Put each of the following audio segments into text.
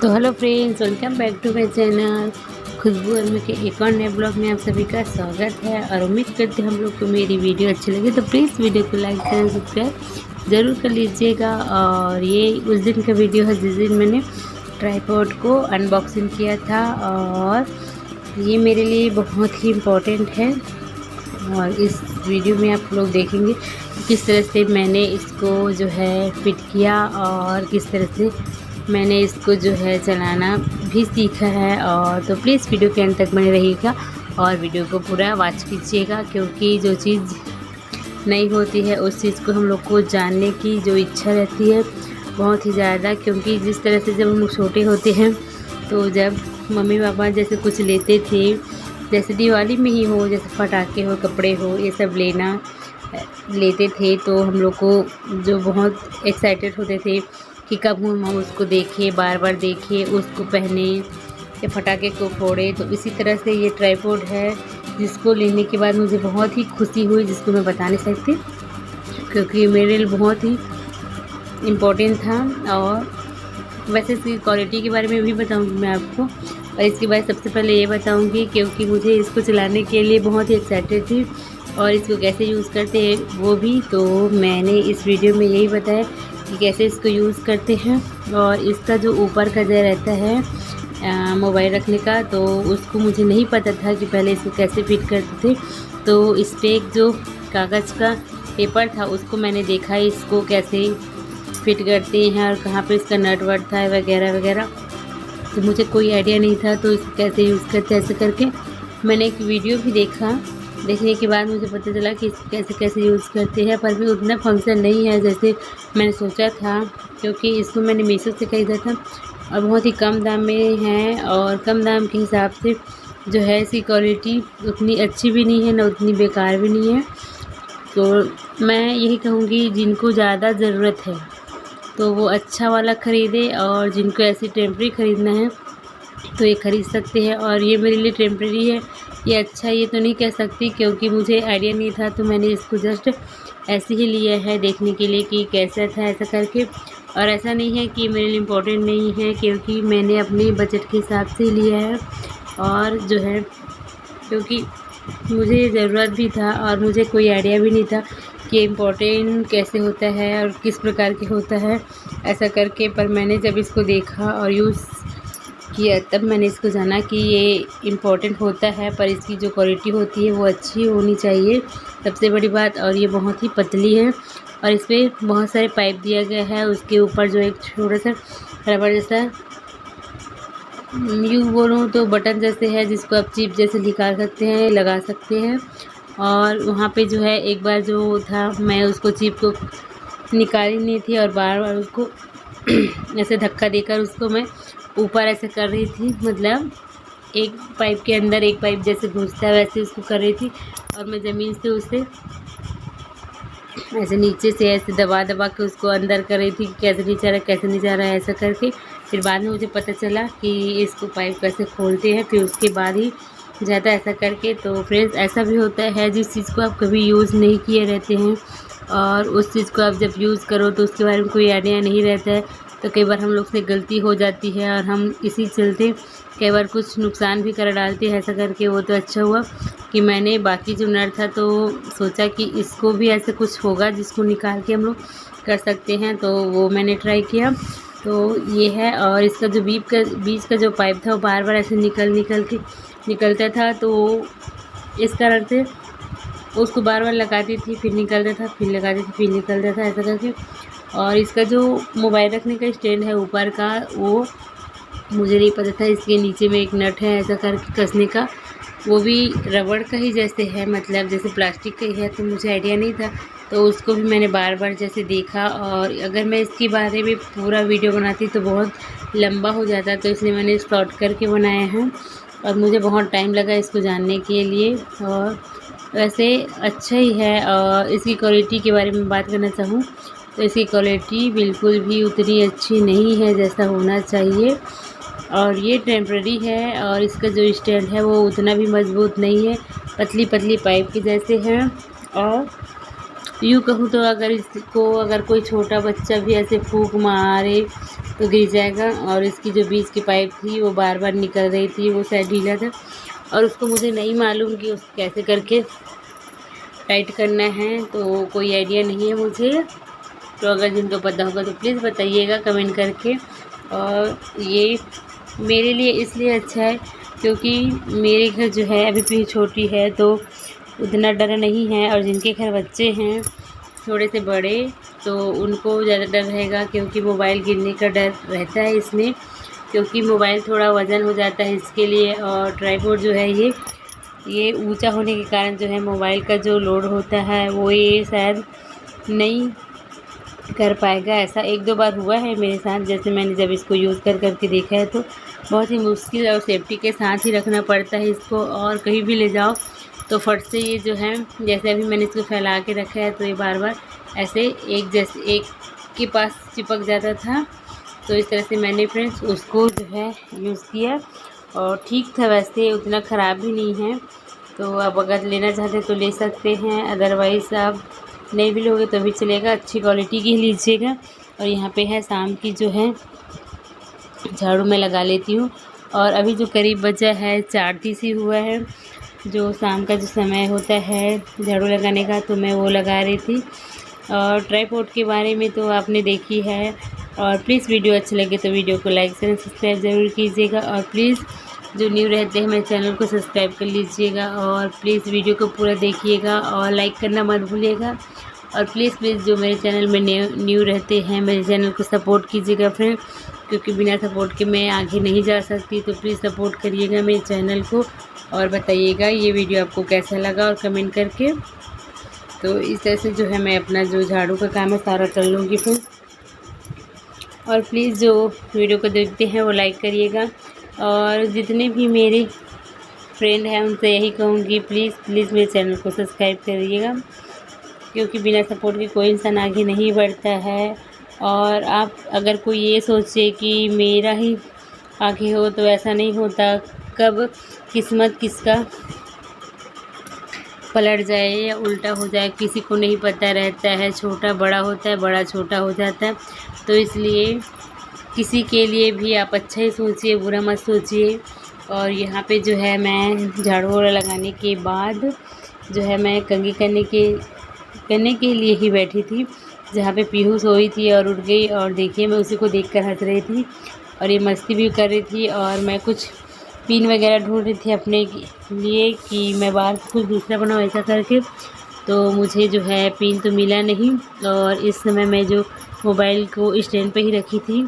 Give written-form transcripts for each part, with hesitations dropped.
तो hello friends, welcome back to my channel Khushboo अर्मी के एक और नए ब्लॉग में आप सभी का स्वागत है। और उम्मीद करते हैं हम लोग को मेरी वीडियो अच्छी लगी तो प्लीज़ वीडियो को लाइक शेयर सब्सक्राइब ज़रूर कर लीजिएगा। और ये उस दिन का वीडियो है जिस दिन मैंने ट्राईपॉड को अनबॉक्सिंग किया था, और ये मेरे लिए बहुत ही इम्पोर्टेंट है। और इस वीडियो में आप लोग देखेंगे किस तरह से मैंने इसको जो है फिट किया और किस तरह से मैंने इसको जो है चलाना भी सीखा है। और तो प्लीज़ वीडियो के अंत तक बने रहिएगा और वीडियो को पूरा वॉच कीजिएगा, क्योंकि जो चीज़ नई होती है उस चीज़ को हम लोग को जानने की जो इच्छा रहती है बहुत ही ज़्यादा। क्योंकि जिस तरह से जब हम लोग छोटे होते हैं तो जब मम्मी पापा जैसे कुछ लेते थे, जैसे दिवाली में ही हो, जैसे पटाखे हो, कपड़े हो, ये सब लेते थे तो हम लोग को जो बहुत एक्साइटेड होते थे कि कब हम उसको देखें, बार बार देखें, उसको पहने या पटाखे को फोड़े। तो इसी तरह से ये ट्राईपॉड है जिसको लेने के बाद मुझे बहुत ही खुशी हुई, जिसको मैं बता नहीं सकती, क्योंकि मेरे लिए बहुत ही इम्पोर्टेंट था। और वैसे इसकी क्वालिटी के बारे में भी बताऊंगी मैं आपको, और इसके बाद सबसे पहले ये बताऊंगी क्योंकि मुझे इसको चलाने के लिए बहुत ही एक्साइटेड थी, और इसको कैसे यूज़ करते हैं वो भी। तो मैंने इस वीडियो में यही बताया कि कैसे इसको यूज़ करते हैं। और इसका जो ऊपर का जो रहता है मोबाइल रखने का, तो उसको मुझे नहीं पता था कि पहले इसको कैसे फिट करते थे। तो इस पर एक जो कागज़ का पेपर था उसको मैंने देखा इसको कैसे फिट करते हैं और कहाँ पे इसका नट वट था वगैरह वगैरह। तो मुझे कोई आइडिया नहीं था, तो इसको कैसे यूज़ करते ऐसे करके मैंने एक वीडियो भी देखा। देखने के बाद मुझे पता चला कि इसको कैसे कैसे यूज़ करते हैं, पर भी उतना फंक्शन नहीं है जैसे मैंने सोचा था, क्योंकि इसको मैंने मीशो से खरीदा था और बहुत ही कम दाम में है। और कम दाम के हिसाब से जो है इसकी क्वालिटी उतनी अच्छी भी नहीं है, ना उतनी बेकार भी नहीं है। तो मैं यही कहूँगी जिनको ज़्यादा ज़रूरत है तो वो अच्छा वाला ख़रीदे, और जिनको ऐसी टेम्परेरी ख़रीदना है तो ये ख़रीद सकते हैं। और ये मेरे लिए टेम्परेरी है, ये अच्छा ये तो नहीं कह सकती क्योंकि मुझे आइडिया नहीं था, तो मैंने इसको जस्ट ऐसे ही लिया है देखने के लिए कि कैसा था ऐसा करके। और ऐसा नहीं है कि मेरे लिए इम्पोर्टेंट नहीं है, क्योंकि मैंने अपने बजट के हिसाब से लिया है। और जो है क्योंकि मुझे ज़रूरत भी था और मुझे कोई आइडिया भी नहीं था कि इम्पोर्टेंट कैसे होता है और किस प्रकार के होता है ऐसा करके। पर मैंने जब इसको देखा और यूज़ किया तब मैंने इसको जाना कि ये इम्पोर्टेंट होता है, पर इसकी जो क्वालिटी होती है वो अच्छी होनी चाहिए सबसे बड़ी बात। और ये बहुत ही पतली है और इस पर बहुत सारे पाइप दिया गया है। उसके ऊपर जो एक छोटा सा रबड़ जैसा यूँ बोलूँ तो बटन जैसे है, जिसको आप चिप जैसे निकाल सकते हैं, लगा सकते हैं। और वहाँ पे जो है एक बार जो था मैं उसको चिप को निकाली नहीं थी और बार बार उसको ऐसे धक्का देकर उसको मैं ऊपर ऐसे कर रही थी, मतलब एक पाइप के अंदर एक पाइप जैसे घुसता है वैसे उसको कर रही थी। और मैं ज़मीन से उसे ऐसे नीचे से ऐसे दबा दबा के उसको अंदर कर रही थी कि कैसे नहीं जा रहा कैसे नहीं जा रहा है ऐसा करके। फिर बाद में मुझे पता चला कि इसको पाइप कैसे खोलते हैं, फिर उसके बाद ही ज़्यादा ऐसा करके। तो फ्रेंड्स ऐसा भी होता है जिस चीज़ को आप कभी यूज़ नहीं किए रहते हैं और उस चीज़ को आप जब यूज़ करो तो उसके बारे में कोई आइडिया नहीं रहता है, तो कई बार हम लोग से गलती हो जाती है और हम इसी चलते कई बार कुछ नुकसान भी कर डालते हैं ऐसा करके। वो तो अच्छा हुआ कि मैंने बाकी जो नट था तो सोचा कि इसको भी ऐसे कुछ होगा जिसको निकाल के हम लोग कर सकते हैं, तो वो मैंने ट्राई किया। तो ये है, और इसका जो बीच का जो पाइप था वो बार बार ऐसे निकलता था, तो इस कारण से उसको बार बार लगाती थी, फिर निकलता था, फिर लगाती थी, फिर निकलता था ऐसा करके। और इसका जो मोबाइल रखने का स्टैंड है ऊपर का, वो मुझे नहीं पता था इसके नीचे में एक नट है ऐसा करके कसने का, वो भी रबड़ का ही जैसे है, मतलब जैसे प्लास्टिक का ही है, तो मुझे आइडिया नहीं था। तो उसको भी मैंने बार बार जैसे देखा, और अगर मैं इसके बारे में पूरा वीडियो बनाती तो बहुत लंबा हो जाता, तो इसलिए मैंने शॉर्ट करके बनाया है। और मुझे बहुत टाइम लगा इसको जानने के लिए, और वैसे अच्छा ही है। और इसकी क्वालिटी के बारे में बात करना चाहूँ तो इसकी क्वालिटी बिल्कुल भी उतनी अच्छी नहीं है जैसा होना चाहिए, और ये टेम्परेरी है। और इसका जो स्टैंड है वो उतना भी मज़बूत नहीं है, पतली पतली पाइप के जैसे हैं। और यूँ कहूँ तो अगर इसको अगर कोई छोटा बच्चा भी ऐसे फूंक मारे तो गिर जाएगा। और इसकी जो बीच की पाइप थी वो बार बार निकल रही थी, वो शायद ढीला था और उसको मुझे नहीं मालूम कि उसको कैसे करके टाइट करना है, तो कोई आइडिया नहीं है मुझे। तो अगर जिनको पता होगा तो प्लीज़ बताइएगा कमेंट करके। और ये मेरे लिए इसलिए अच्छा है क्योंकि मेरे घर जो है अभी भी छोटी है तो उतना डर नहीं है, और जिनके घर बच्चे हैं थोड़े से बड़े तो उनको ज़्यादा डर रहेगा क्योंकि मोबाइल गिरने का डर रहता है इसमें, क्योंकि मोबाइल थोड़ा वज़न हो जाता है इसके लिए। और ट्राइपॉड जो है ये ऊंचा होने के कारण जो है मोबाइल का जो लोड होता है वो ये शायद नहीं कर पाएगा। ऐसा 1-2 बार हुआ है मेरे साथ, जैसे मैंने जब इसको यूज़ करके देखा है तो बहुत ही मुश्किल और सेफ्टी के साथ ही रखना पड़ता है इसको। और कहीं भी ले जाओ तो फट से ये जो है, जैसे अभी मैंने इसको फैला के रखा है तो ये बार बार ऐसे एक के पास चिपक जाता था। तो इस तरह से मैंने फ्रेंड्स उसको जो है यूज़ किया और ठीक था, वैसे उतना ख़राब भी नहीं है। तो आप अगर लेना चाहते तो ले सकते हैं, अदरवाइज़ आप नहीं भी लोगे तो भी चलेगा, अच्छी क्वालिटी की लीजिएगा। और यहाँ पे है शाम की जो है झाड़ू मैं लगा लेती हूँ। और अभी जो करीब बचा है 4:30 ही हुआ है, जो शाम का जो समय होता है झाड़ू लगाने का, तो मैं वो लगा रही थी। और ट्राइपॉड के बारे में तो आपने देखी है। और प्लीज़ वीडियो अच्छा लगे तो वीडियो को लाइक शेयर सब्सक्राइब ज़रूर कीजिएगा। और प्लीज़ जो न्यू रहते हैं मेरे चैनल को सब्सक्राइब कर लीजिएगा। और प्लीज़ वीडियो को पूरा देखिएगा और लाइक करना मत भूलिएगा। और प्लीज़ जो मेरे चैनल में न्यू रहते हैं मेरे चैनल को सपोर्ट कीजिएगा फ्रेंड, क्योंकि बिना सपोर्ट के मैं आगे नहीं जा सकती। तो प्लीज़ सपोर्ट करिएगा मेरे चैनल को और बताइएगा ये वीडियो आपको कैसा लगा और कमेंट करके। तो इस तरह से जो है मैं अपना जो झाड़ू का काम है सारा कर लूँगी फ्रेंड। और प्लीज़ जो वीडियो को देखते हैं वो लाइक करिएगा। और जितने भी मेरे फ्रेंड हैं उनसे यही कहूँगी प्लीज़ मेरे चैनल को सब्सक्राइब करिएगा, क्योंकि बिना सपोर्ट के कोई इंसान आगे नहीं बढ़ता है। और आप अगर कोई ये सोचे कि मेरा ही आगे हो तो ऐसा नहीं होता, कब किस्मत किसका पलट जाए या उल्टा हो जाए किसी को नहीं पता रहता है। छोटा बड़ा होता है, बड़ा छोटा हो जाता है। तो इसलिए किसी के लिए भी आप अच्छा ही सोचिए, बुरा मत सोचिए। और यहाँ पे जो है मैं झाड़ू वाड़ा लगाने के बाद जो है मैं कंघी करने के लिए ही बैठी थी, जहाँ पे पीहू सोई थी और उठ गई। और देखिए मैं उसी को देखकर हंस रही थी और ये मस्ती भी कर रही थी। और मैं कुछ पिन वगैरह ढूंढ रही थी अपने लिए कि मैं बाहर कुछ दूसरा बनाऊँ ऐसा करके, तो मुझे जो है पिन तो मिला नहीं। और इस समय मैं जो मोबाइल को स्टैंड पे ही रखी थी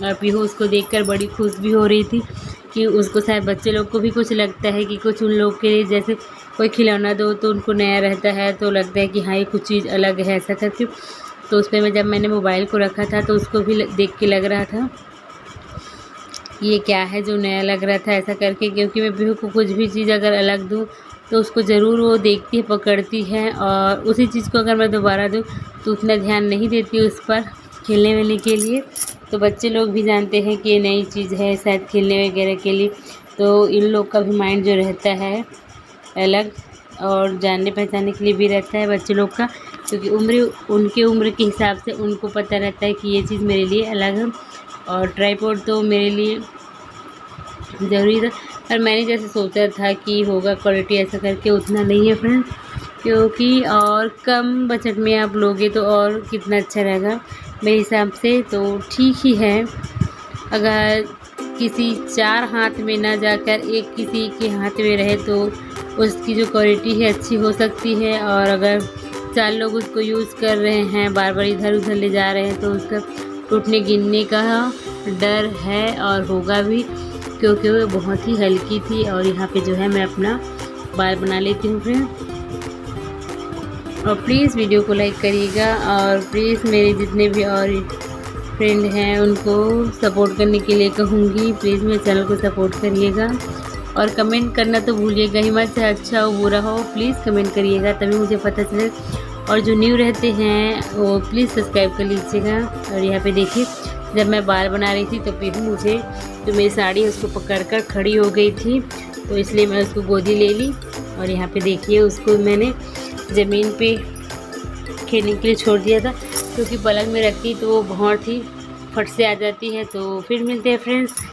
और पीहू उसको देखकर बड़ी खुश भी हो रही थी कि उसको शायद बच्चे लोग को भी कुछ लगता है कि कुछ उन लोग के लिए जैसे कोई खिलौना दो तो उनको नया रहता है, तो लगता है कि हाँ ये कुछ चीज़ अलग है ऐसा करके। तो उस पर जब मैंने मोबाइल को रखा था तो उसको भी देख के लग रहा था ये क्या है जो नया लग रहा था ऐसा करके, क्योंकि मैं पीहू को कुछ भी चीज़ अगर अलग दूँ तो उसको ज़रूर वो देखती है, पकड़ती है। और उसी चीज़ को अगर मैं दोबारा दूँ तो उतना ध्यान नहीं देती उस पर खेलने वेलने के लिए। तो बच्चे लोग भी जानते हैं कि ये नई चीज़ है शायद खेलने वगैरह के लिए, तो इन लोग का भी माइंड जो रहता है अलग और जानने पहचानने के लिए भी रहता है बच्चे लोग का, क्योंकि उनके उम्र के हिसाब से उनको पता रहता है कि ये चीज़ मेरे लिए अलग है। और ट्राइपॉड तो मेरे लिए ज़रूरी था, पर मैंने जैसे सोचा था कि होगा क्वालिटी ऐसा करके, उतना नहीं है फ्रेंड। क्योंकि और कम बजट में आप लोगे तो और कितना अच्छा रहेगा मेरे हिसाब से। तो ठीक ही है, अगर किसी 4 हाथ में ना जाकर एक किसी के हाथ में रहे तो उसकी जो क्वालिटी है अच्छी हो सकती है। और अगर 4 लोग उसको यूज़ कर रहे हैं, बार बार इधर उधर ले जा रहे हैं, तो उसका टूटने गिरने का डर है और होगा भी, क्योंकि वो बहुत ही हल्की थी। और यहाँ पे जो है मैं अपना बाल बना लेती हूँ फ्रेंड। और प्लीज़ वीडियो को लाइक करिएगा। और प्लीज़ मेरे जितने भी और फ्रेंड हैं उनको सपोर्ट करने के लिए कहूँगी, प्लीज़ मेरे चैनल को सपोर्ट करिएगा। और कमेंट करना तो भूलिएगा ही मत, चाहे अच्छा हो बुरा हो प्लीज़ कमेंट करिएगा, तभी मुझे पता चले। और जो न्यू रहते हैं वो प्लीज़ सब्सक्राइब कर लीजिएगा। और यहाँ पे देखिए जब मैं बाल बना रही थी तो पीहू मुझे जो मेरी साड़ी है उसको पकड़कर खड़ी हो गई थी, तो इसलिए मैं उसको गोदी ले ली। और यहाँ पे देखिए उसको मैंने ज़मीन पे खेलने के लिए छोड़ दिया था, क्योंकि पलंग में रखी तो वो बहुत ही फट से आ जाती है। तो फिर मिलते हैं फ्रेंड्स।